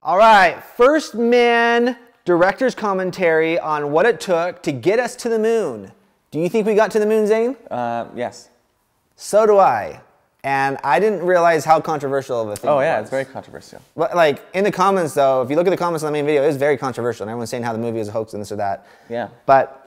All right, first man director's commentary on what it took to get us to the moon. Do you think we got to the moon, Zane? Yes. So do I. And I didn't realize how controversial of a thing it was. Oh yeah, it's very controversial. But like in the comments though, if you look at the comments on the main video, it was very controversial. And everyone's saying how the movie is a hoax and this or that. Yeah. But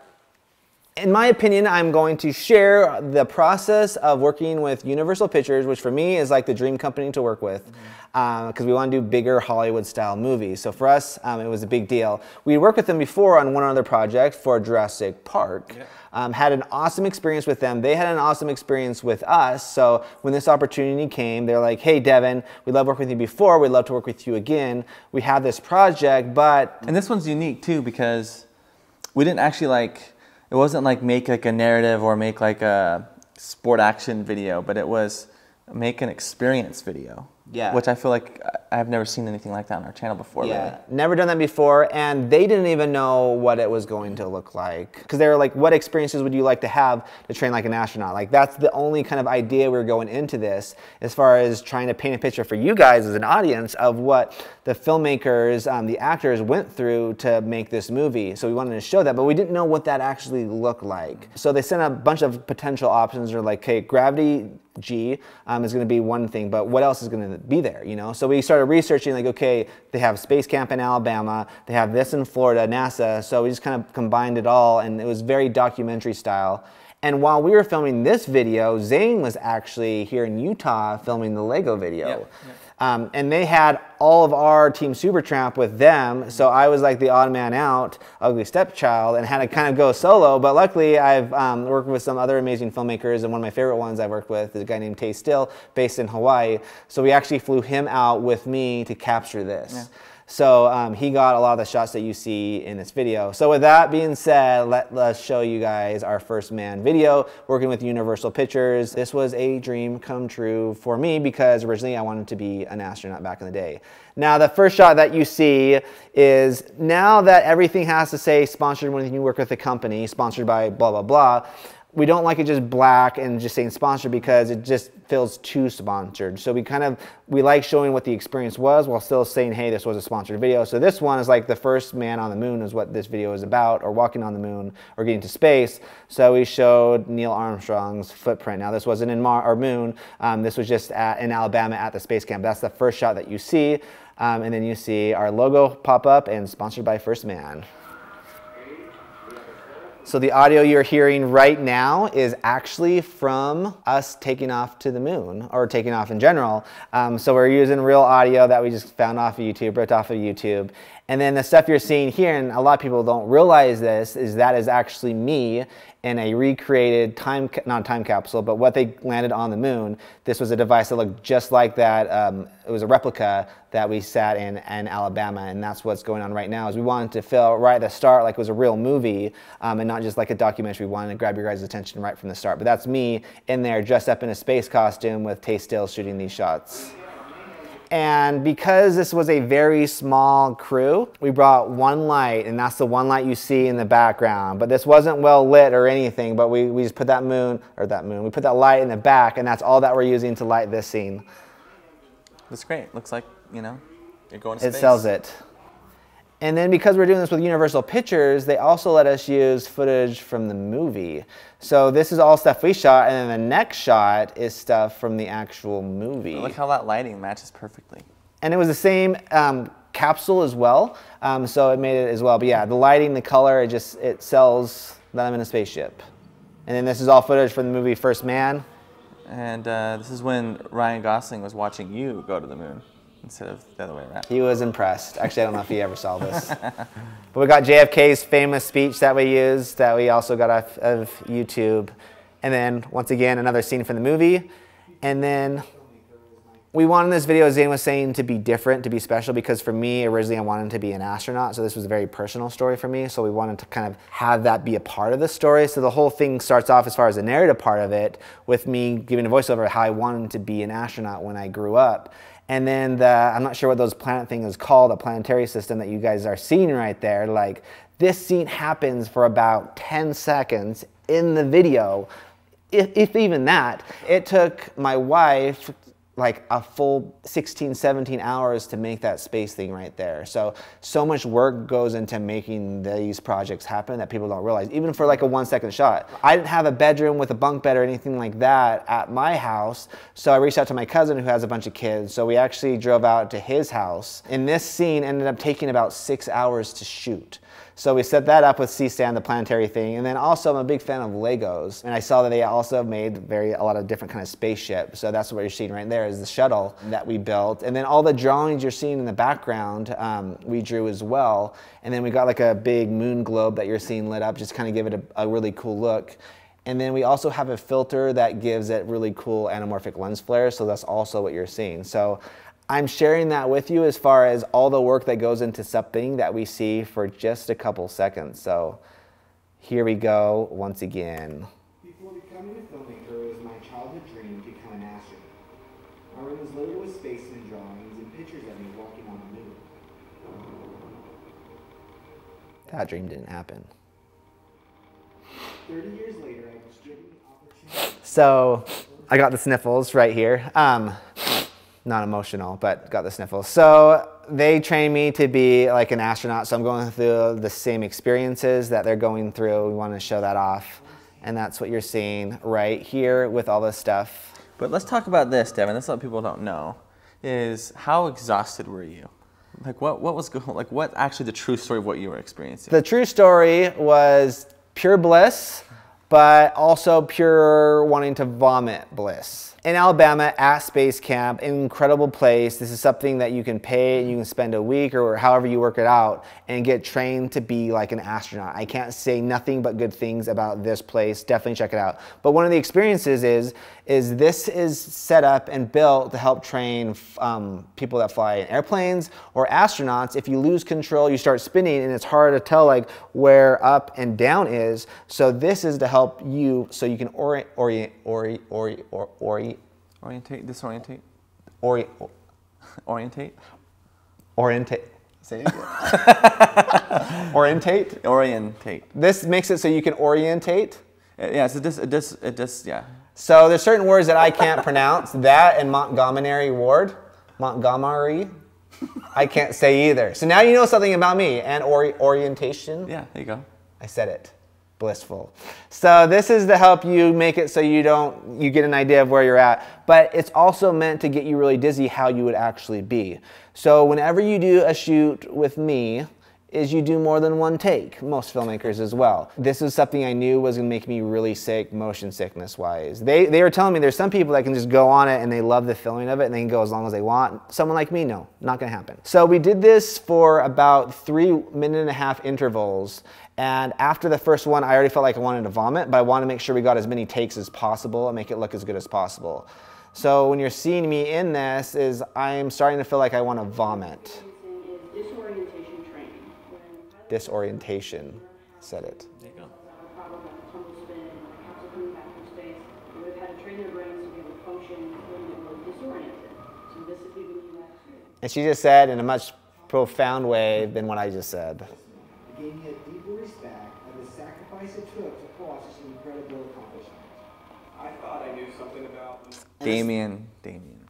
in my opinion, I'm going to share the process of working with Universal Pictures, which for me is like the dream company to work with, because we want to do bigger Hollywood-style movies. So for us, it was a big deal. We worked with them before on one other project for Jurassic Park. Yeah. Had an awesome experience with them. They had an awesome experience with us. So when this opportunity came, they're like, hey, Devin, we love working with you before. We'd love to work with you again. We have this project, but... And this one's unique too because we didn't actually like... It wasn't like make like a narrative or make like a sport action video, but it was make an experience video. Yeah. Which I feel like I've never seen anything like that on our channel before. Yeah, really. Never done that before, and they didn't even know what it was going to look like. Because they were like, what experiences would you like to have to train like an astronaut? Like that's the only kind of idea we were going into this, as far as trying to paint a picture for you guys as an audience of what the filmmakers, the actors went through to make this movie. So we wanted to show that, but we didn't know what that actually looked like. So they sent a bunch of potential options. They're like, okay, gravity G is going to be one thing, but what else is going to be there, you know? So we started researching like, okay, they have Space Camp in Alabama, they have this in Florida, NASA, so we just kind of combined it all, and it was very documentary style. And while we were filming this video, Zane was actually here in Utah filming the Lego video. Yep. Yep. And they had all of our Team Supertramp with them, so I was like the odd man out, ugly stepchild, and had to kind of go solo. But luckily, I've worked with some other amazing filmmakers, and one of my favorite ones I've worked with is a guy named Tay Still, based in Hawaii. So we actually flew him out with me to capture this. Yeah. So he got a lot of the shots that you see in this video. So with that being said, let's show you guys our first man video working with Universal Pictures. This was a dream come true for me because originally I wanted to be an astronaut back in the day. Now the first shot that you see is now that everything has to say sponsored when you work with a company, sponsored by blah, blah, blah. We don't like it just black and just saying sponsored because it just feels too sponsored. So we like showing what the experience was while still saying, hey, this was a sponsored video. So this one is like the first man on the moon is what this video is about, or walking on the moon or getting to space. So we showed Neil Armstrong's footprint. Now this wasn't in moon. This was just in Alabama at the space camp. That's the first shot that you see. And then you see our logo pop up and sponsored by First Man. So the audio you're hearing right now is actually from us taking off to the moon, or taking off in general. So we're using real audio that we just found off of YouTube, ripped off of YouTube. And then the stuff you're seeing here, and a lot of people don't realize this, is that is actually me in a recreated not time capsule, but what they landed on the moon. This was a device that looked just like that. It was a replica that we sat in Alabama, and that's what's going on right now. Is we wanted to feel right at the start like it was a real movie, and not just like a documentary. We wanted to grab your guys' attention right from the start. But that's me in there dressed up in a space costume with Tay Still shooting these shots. And because this was a very small crew, we brought one light, and that's the one light you see in the background. But this wasn't well lit or anything, but we just put we put that light in the back, and that's all that we're using to light this scene. That's great. Looks like, you know, you're going to space. It sells it. And then because we're doing this with Universal Pictures, they also let us use footage from the movie. So this is all stuff we shot, and then the next shot is stuff from the actual movie. Look how that lighting matches perfectly. And it was the same capsule as well, so it made it as well. But yeah, the lighting, the color, it sells that I'm in a spaceship. And then this is all footage from the movie First Man. And this is when Ryan Gosling was watching you go to the moon instead of the other way around. He was impressed. Actually, I don't know if he ever saw this. But we got JFK's famous speech that we used that we also got off of YouTube. And then, once again, another scene from the movie. And then we wanted this video, as Zane was saying, to be different, to be special, because for me, originally I wanted to be an astronaut, so this was a very personal story for me, so we wanted to kind of have that be a part of the story. So the whole thing starts off, as far as the narrative part of it, with me giving a voiceover how I wanted to be an astronaut when I grew up. And then I'm not sure what those planet thing is called, a planetary system that you guys are seeing right there. Like, this scene happens for about 10 seconds in the video, if even that. It took my wife like a full 16, 17 hours to make that space thing right there. So much work goes into making these projects happen that people don't realize, even for like a 1-second shot. I didn't have a bedroom with a bunk bed or anything like that at my house, so I reached out to my cousin who has a bunch of kids, so we actually drove out to his house. And this scene ended up taking about 6 hours to shoot. So we set that up with C-Stand, the planetary thing, and then also I'm a big fan of Legos, and I saw that they also made a lot of different kind of spaceships. So that's what you're seeing right there is the shuttle that we built, and then all the drawings you're seeing in the background we drew as well, and then we got like a big moon globe that you're seeing lit up, just kind of give it a really cool look. And then we also have a filter that gives it really cool anamorphic lens flare, so that's also what you're seeing. So I'm sharing that with you as far as all the work that goes into something that we see for just a couple seconds. So here we go once again. Before becoming a filmmaker, it was my childhood dream to become an astronaut. My room was loaded with spaceman drawings and pictures of me walking on the moon. That dream didn't happen. 30 years later, I was given the opportunity. So I got the sniffles right here. Not emotional, but got the sniffles. So they trained me to be like an astronaut, so I'm going through the same experiences that they're going through. We want to show that off, and that's what you're seeing right here with all this stuff. But let's talk about this, Devin. This is what people don't know, is how exhausted were you? Like what was going, like what actually the true story of what you were experiencing? The true story was pure bliss, but also pure wanting to vomit bliss. In Alabama at Space Camp, an incredible place. This is something that you can pay and you can spend a week or however you work it out and get trained to be like an astronaut. I can't say nothing but good things about this place. Definitely check it out. But one of the experiences is this is set up and built to help train people that fly in airplanes or astronauts. If you lose control, you start spinning and it's hard to tell like where up and down is. So this is to help you so you can orientate. Say it again. Orientate. This makes it so you can orientate. Yeah, so yeah. So there's certain words that I can't pronounce. That and Montgomery Ward. Montgomery. I can't say either. So now you know something about me. And orientation. Yeah, there you go. I said it. Blissful. So this is to help you make it so you get an idea of where you're at, but it's also meant to get you really dizzy how you would actually be. So whenever you do a shoot with me, is you do more than one take, most filmmakers as well. This is something I knew was gonna make me really sick, motion sickness wise. They were telling me there's some people that can just go on it and they love the feeling of it and they can go as long as they want. Someone like me, no, not gonna happen. So we did this for about 3.5-minute intervals. And after the first one, I already felt like I wanted to vomit, but I wanted to make sure we got as many takes as possible and make it look as good as possible. So when you're seeing me in this, I'm starting to feel like I want to vomit. Disorientation training. Disorientation, said it. There you go. We've had to train their brains to be able to function when they were disoriented. So this is giving you that experience. And she just said in a much profound way than what I just said. It gave me a deeper respect of the sacrifice it took to cross this incredible accomplishment. I thought I knew something about Damon.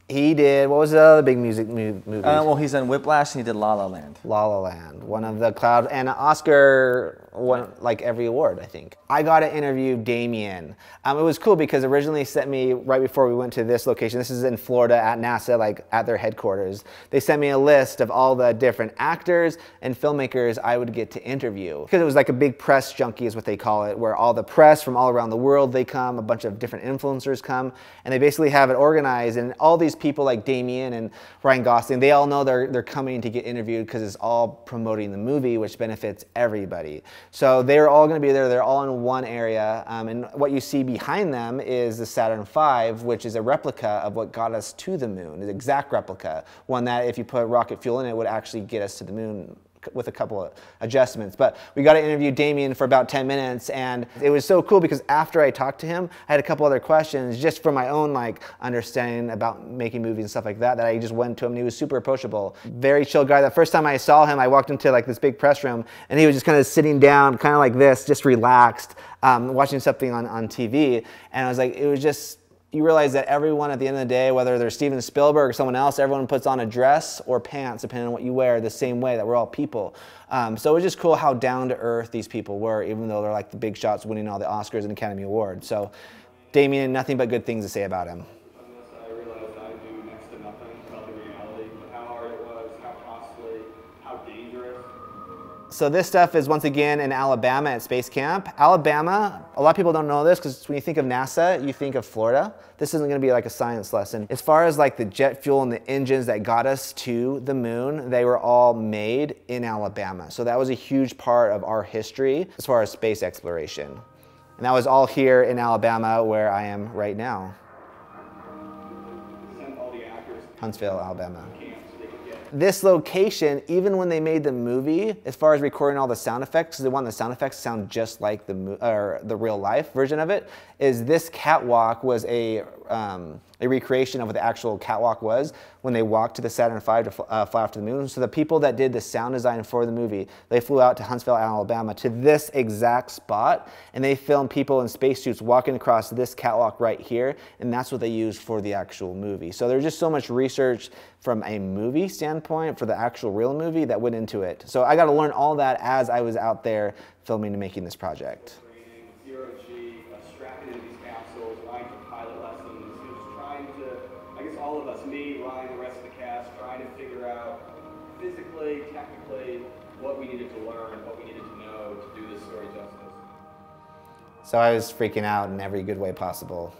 He did, what was the other big music movie? Well, he's done Whiplash and he did La La Land. La La Land, one of the cloud, and Oscar won like every award, I think. I got to interview Damon. It was cool because originally he sent me, right before we went to this location, this is in Florida at NASA, like at their headquarters. They sent me a list of all the different actors and filmmakers I would get to interview. Because it was like a big press junkie is what they call it, where all the press from all around the world, they come, a bunch of different influencers come, and they basically have it organized, and all these people like Damon and Ryan Gosling, they all know they're coming to get interviewed because it's all promoting the movie, which benefits everybody. So they're all going to be there. They're all in one area, and what you see behind them is the Saturn V, which is a replica of what got us to the moon, an exact replica, one that if you put rocket fuel in it would actually get us to the moon with a couple of adjustments. But we got to interview Damon for about 10 minutes, and it was so cool because after I talked to him, I had a couple other questions just for my own like understanding about making movies and stuff like that I just went to him, and he was super approachable. Very chill guy. The first time I saw him, I walked into like this big press room, and he was just kind of sitting down, kind of like this, just relaxed, watching something on TV, and I was like, it was just you realize that everyone at the end of the day, whether they're Steven Spielberg or someone else, everyone puts on a dress or pants, depending on what you wear, the same way, that we're all people. So it was just cool how down to earth these people were, even though they're like the big shots winning all the Oscars and Academy Awards. So Damien, nothing but good things to say about him. I realized I do next to nothing about the reality, how hard it was, how costly, how dangerous. So this stuff is once again in Alabama at Space Camp. Alabama, a lot of people don't know this because when you think of NASA, you think of Florida. This isn't going to be like a science lesson. As far as like the jet fuel and the engines that got us to the moon, they were all made in Alabama. So that was a huge part of our history as far as space exploration. And that was all here in Alabama where I am right now. Send all the actors Huntsville, Alabama. to camps they could get. This location, even when they made the movie, as far as recording all the sound effects, they want the sound effects to sound just like the real life version of it, is this catwalk was a recreation of what the actual catwalk was when they walked to the Saturn V to fly off to the moon. So the people that did the sound design for the movie, they flew out to Huntsville, Alabama to this exact spot, and they filmed people in spacesuits walking across this catwalk right here, and that's what they used for the actual movie. So there's just so much research from a movie standpoint for the actual real movie that went into it. So I got to learn all that as I was out there filming and making this project. Zero G, strapping into these capsules, trying to pilot lessons, just trying to, I guess all of us, me, Ryan, the rest of the cast, trying to figure out physically, technically, what we needed to learn, what we needed to know to do this story justice. So I was freaking out in every good way possible.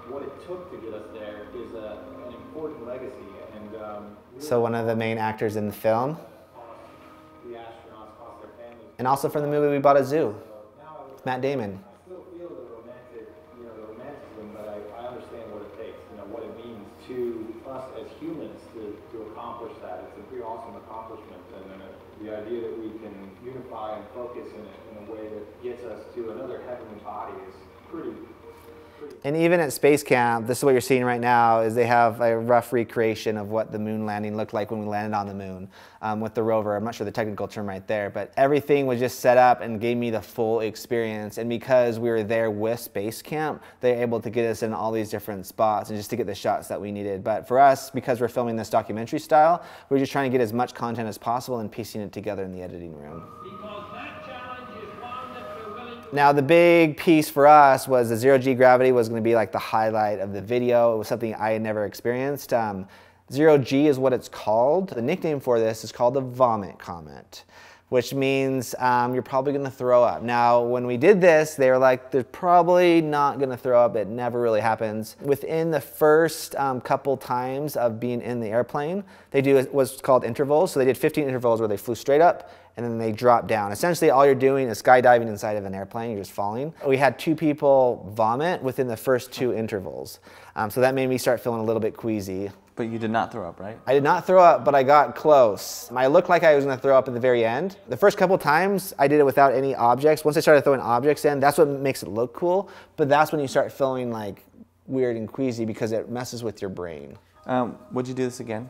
What it took to get us there is an important legacy, and So one of the main actors in the film, the astronauts cost their families. and also from the movie We Bought a Zoo, Matt Damon. I still feel the romantic, the romanticism, but I understand what it takes, what it means to us as humans to accomplish that. It's a pretty awesome accomplishment, and the idea that we can unify and focus in a way that gets us to another heavenly body is pretty. And even at Space Camp, this is what you're seeing right now, is they have a rough recreation of what the moon landing looked like when we landed on the moon with the rover. I'm not sure the technical term right there, but everything was just set up and gave me the full experience. And because we were there with Space Camp, they're able to get us in all these different spots and just to get the shots that we needed. But for us, because we're filming this documentary style, we're just trying to get as much content as possible and piecing it together in the editing room. Now the big piece for us was the zero G gravity was going to be like the highlight of the video. It was something I had never experienced. Zero G is what it's called. The nickname for this is called the vomit comet, which means you're probably going to throw up. Now when we did this, they were like, they're probably not going to throw up. It never really happens. Within the first couple times of being in the airplane, they do what's called intervals. So they did 15 intervals where they flew straight up and then they drop down. Essentially all you're doing is skydiving inside of an airplane, you're just falling. We had 2 people vomit within the first 2 intervals. So that made me start feeling a little bit queasy. But you did not throw up, right? I did not throw up, but I got close. I looked like I was gonna throw up at the very end. The first couple times I did it without any objects. Once I started throwing objects in, that's what makes it look cool, but that's when you start feeling like weird and queasy because it messes with your brain. Would you do this again?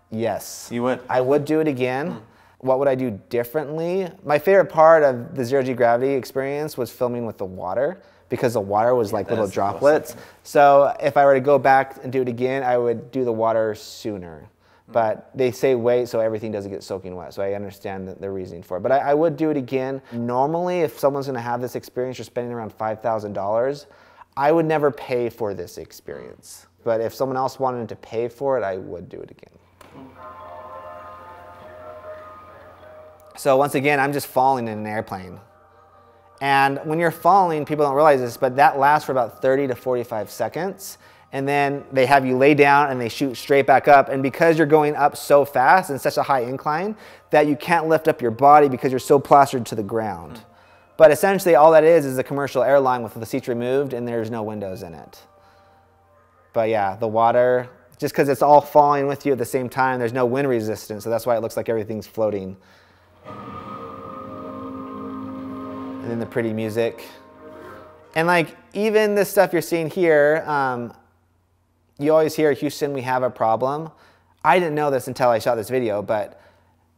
Yes. You would? I would do it again. What would I do differently? My favorite part of the zero G gravity experience was filming with the water because the water was like little droplets. So if I were to go back and do it again, I would do the water sooner. But they say wait so everything doesn't get soaking wet. So I understand the reasoning for it. But I would do it again. Normally, if someone's gonna have this experience, you're spending around $5,000. I would never pay for this experience. But if someone else wanted to pay for it, I would do it again. So once again, I'm just falling in an airplane. And when you're falling, people don't realize this, but that lasts for about 30 to 45 seconds. And then they have you lay down and they shoot straight back up. And because you're going up so fast and such a high incline that you can't lift up your body because you're so plastered to the ground. But essentially all that is a commercial airline with the seats removed and there's no windows in it. But yeah, the water, just because it's all falling with you at the same time, there's no wind resistance. So that's why it looks like everything's floating. And then the pretty music. And like even this stuff you're seeing here, you always hear Houston, we have a problem. I didn't know this until I shot this video, but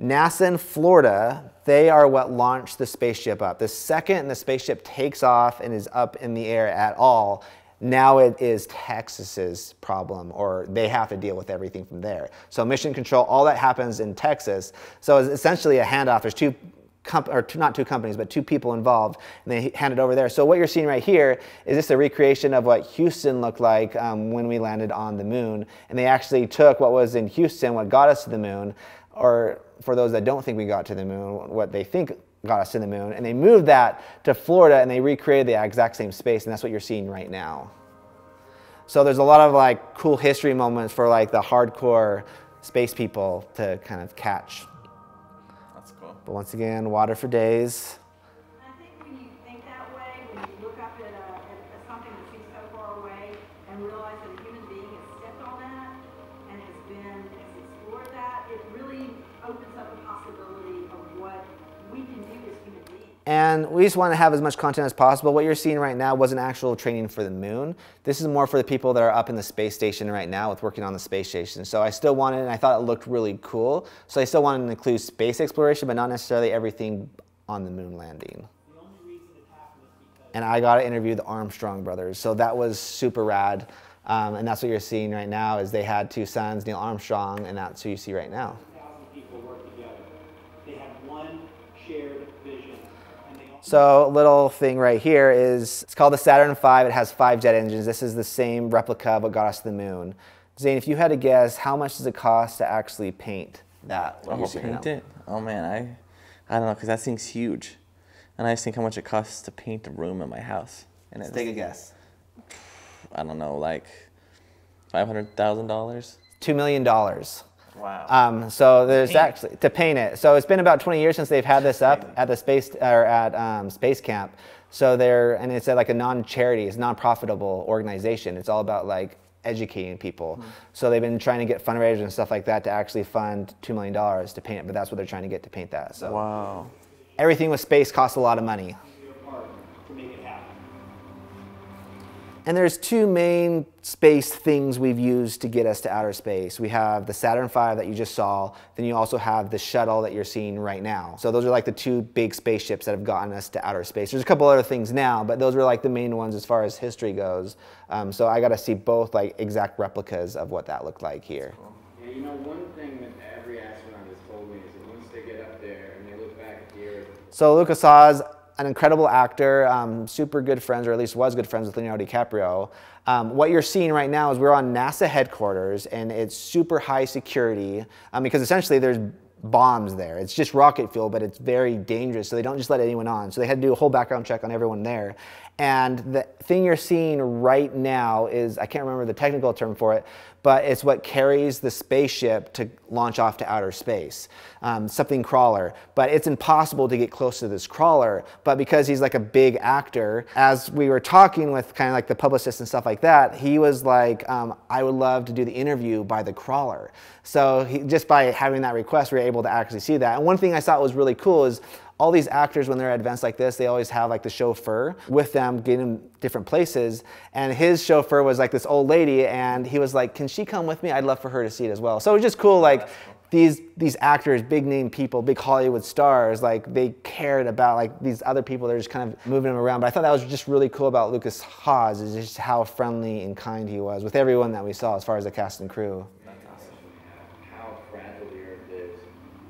NASA in Florida, they are what launched the spaceship up. The second the spaceship takes off and is up in the air at all, now it is Texas's problem, or they have to deal with everything from there. So mission control, all that happens in Texas. So it's essentially a handoff. There's not two companies, but two people involved, and they hand it over there. So what you're seeing right here is just a recreation of what Houston looked like when we landed on the moon. And they actually took what was in Houston, what got us to the moon, or for those that don't think we got to the moon, what they think got us to the moon, and they moved that to Florida and they recreated the exact same space, and that's what you're seeing right now. So there's a lot of like cool history moments for like the hardcore space people to kind of catch. That's cool. But once again, water for days. I think when you think that way, when you look up at something that seems so far away and realize that a human being has stepped on that and has explored that, it really opens up the possibility of what we can do as human beings. And we just want to have as much content as possible. What you're seeing right now wasn't actual training for the moon. This is more for the people that are up in the space station right now with working on the space station. So I still wanted, and I thought it looked really cool. So I still wanted to include space exploration, but not necessarily everything on the moon landing. The only reason it happened is because And I got to interview the Armstrong brothers. So that was super rad. And that's what you're seeing right now is they had two sons, Neil Armstrong, and that's who you see right now. 1,000 people work together. They had one shared vision. And they all So a little thing right here is, it's called the Saturn V. It has 5 jet engines. This is the same replica of what got us to the moon. Zane, if you had to guess, how much does it cost to actually paint that? what Oh, you're seeing paint now? it? Oh man, I don't know, because that thing's huge. And I just think how much it costs to paint a room in my house. And Let's it's, take a guess. I don't know, like $500,000? $2 million. Wow. So there's actually, to paint it. So it's been about 20 years since they've had this up at the space, or at Space Camp. So and it's like a non-charity, it's a non-profitable organization. It's all about like educating people. So they've been trying to get fundraisers and stuff like that to actually fund $2 million to paint it, but that's what they're trying to get to paint that. So Wow. everything with space costs a lot of money. your part to make it happen. And there's 2 main space things we've used to get us to outer space. We have the Saturn V that you just saw, then you also have the shuttle that you're seeing right now. So those are like the 2 big spaceships that have gotten us to outer space. There's a couple other things now, but those were like the main ones as far as history goes. So I got to see both like exact replicas of what that looked like here. Yeah, you know, one thing that every astronaut has told me is that once they get up there and they look back at the Earth. So Lucas Haas, an incredible actor, super good friends, or at least was good friends with Leonardo DiCaprio. What you're seeing right now is we're on NASA headquarters, and it's super high security because essentially there's bombs there. It's just rocket fuel, but it's very dangerous, so they don't just let anyone on. So they had to do a whole background check on everyone there. And the thing you're seeing right now is, I can't remember the technical term for it, but it's what carries the spaceship to launch off to outer space, something crawler. But it's impossible to get close to this crawler, but because he's like a big actor, as we were talking with kind of like the publicist and stuff like that, he was like, I would love to do the interview by the crawler. So just by having that request, we were able to actually see that. And one thing I thought was really cool is all these actors, when they're at events like this, they always have like the chauffeur with them, getting them different places. And his chauffeur was like this old lady, and he was like, can she come with me? I'd love for her to see it as well. So it was just cool, like these actors, big name people, big Hollywood stars, like they cared about like these other people. They're just kind of moving them around. But I thought that was just really cool about Lucas Haas, is just how friendly and kind he was with everyone that we saw as far as the cast and crew. How fragile the Earth is,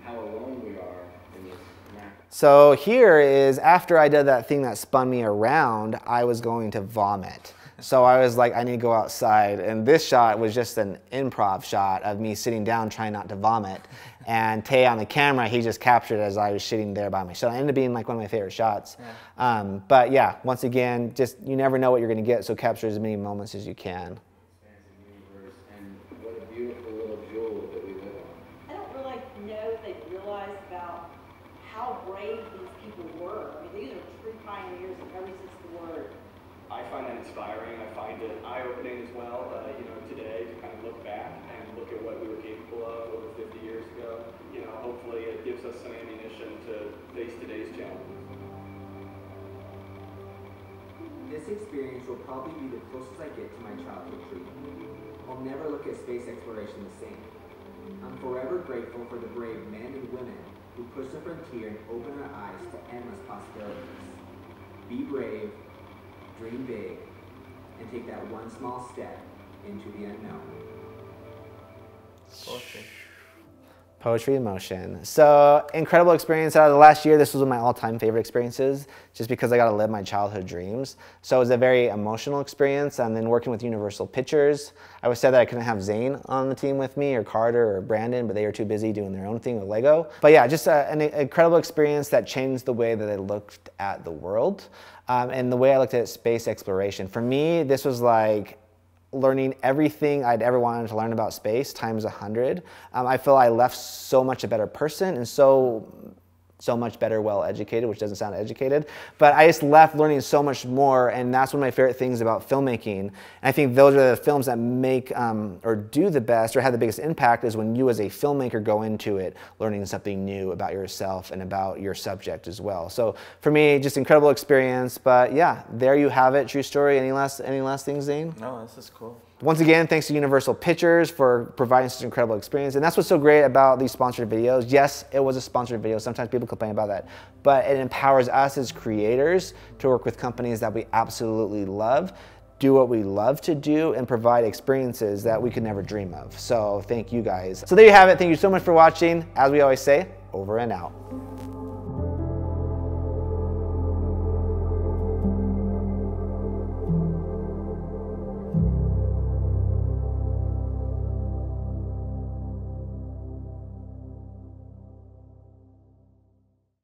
how alone we are in this map. So here is, after I did that thing that spun me around, I was going to vomit. So I was like, I need to go outside. And this shot was just an improv shot of me sitting down trying not to vomit. And Tay on the camera, he just captured as I was sitting there by myself. It ended up being like one of my favorite shots. Yeah. But yeah, once again, just you never know what you're going to get, so capture as many moments as you can. Universe, and what a beautiful little jewel that we live on. I don't really know if they realize about how brave these people were. I mean, these are true pioneers in every sense of the word. I find that inspiring. I find it eye-opening as well, today to kind of look back and look at what we were capable of over 50 years ago. Hopefully it gives us some ammunition to face today's challenges. This experience will probably be the closest I get to my childhood dream. I'll never look at space exploration the same. I'm forever grateful for the brave men and women who push the frontier and open our eyes to endless possibilities. Be brave, dream big, and take that one small step into the unknown. Poetry in motion. So incredible experience. Out of the last year, this was one of my all-time favorite experiences, just because I got to live my childhood dreams. So it was a very emotional experience. And then working with Universal Pictures, I was sad that I couldn't have Zane on the team with me, or Carter, or Brandon, but they were too busy doing their own thing with Lego. But yeah, just an incredible experience that changed the way that I looked at the world and the way I looked at space exploration. For me, this was like learning everything I'd ever wanted to learn about space times 100. I feel I left so much a better person and so much better well-educated, which doesn't sound educated, but I just left learning so much more, and that's one of my favorite things about filmmaking. And I think those are the films that make or do the best or have the biggest impact, is when you as a filmmaker go into it learning something new about yourself and about your subject as well. So for me, just incredible experience. But yeah, there you have it. True story. Any last things, Zane? No, this is cool. Once again, thanks to Universal Pictures for providing such an incredible experience. And that's what's so great about these sponsored videos. Yes, it was a sponsored video. Sometimes people complain about that. But it empowers us as creators to work with companies that we absolutely love, do what we love to do, and provide experiences that we could never dream of. So thank you guys. So there you have it. Thank you so much for watching. As we always say, over and out.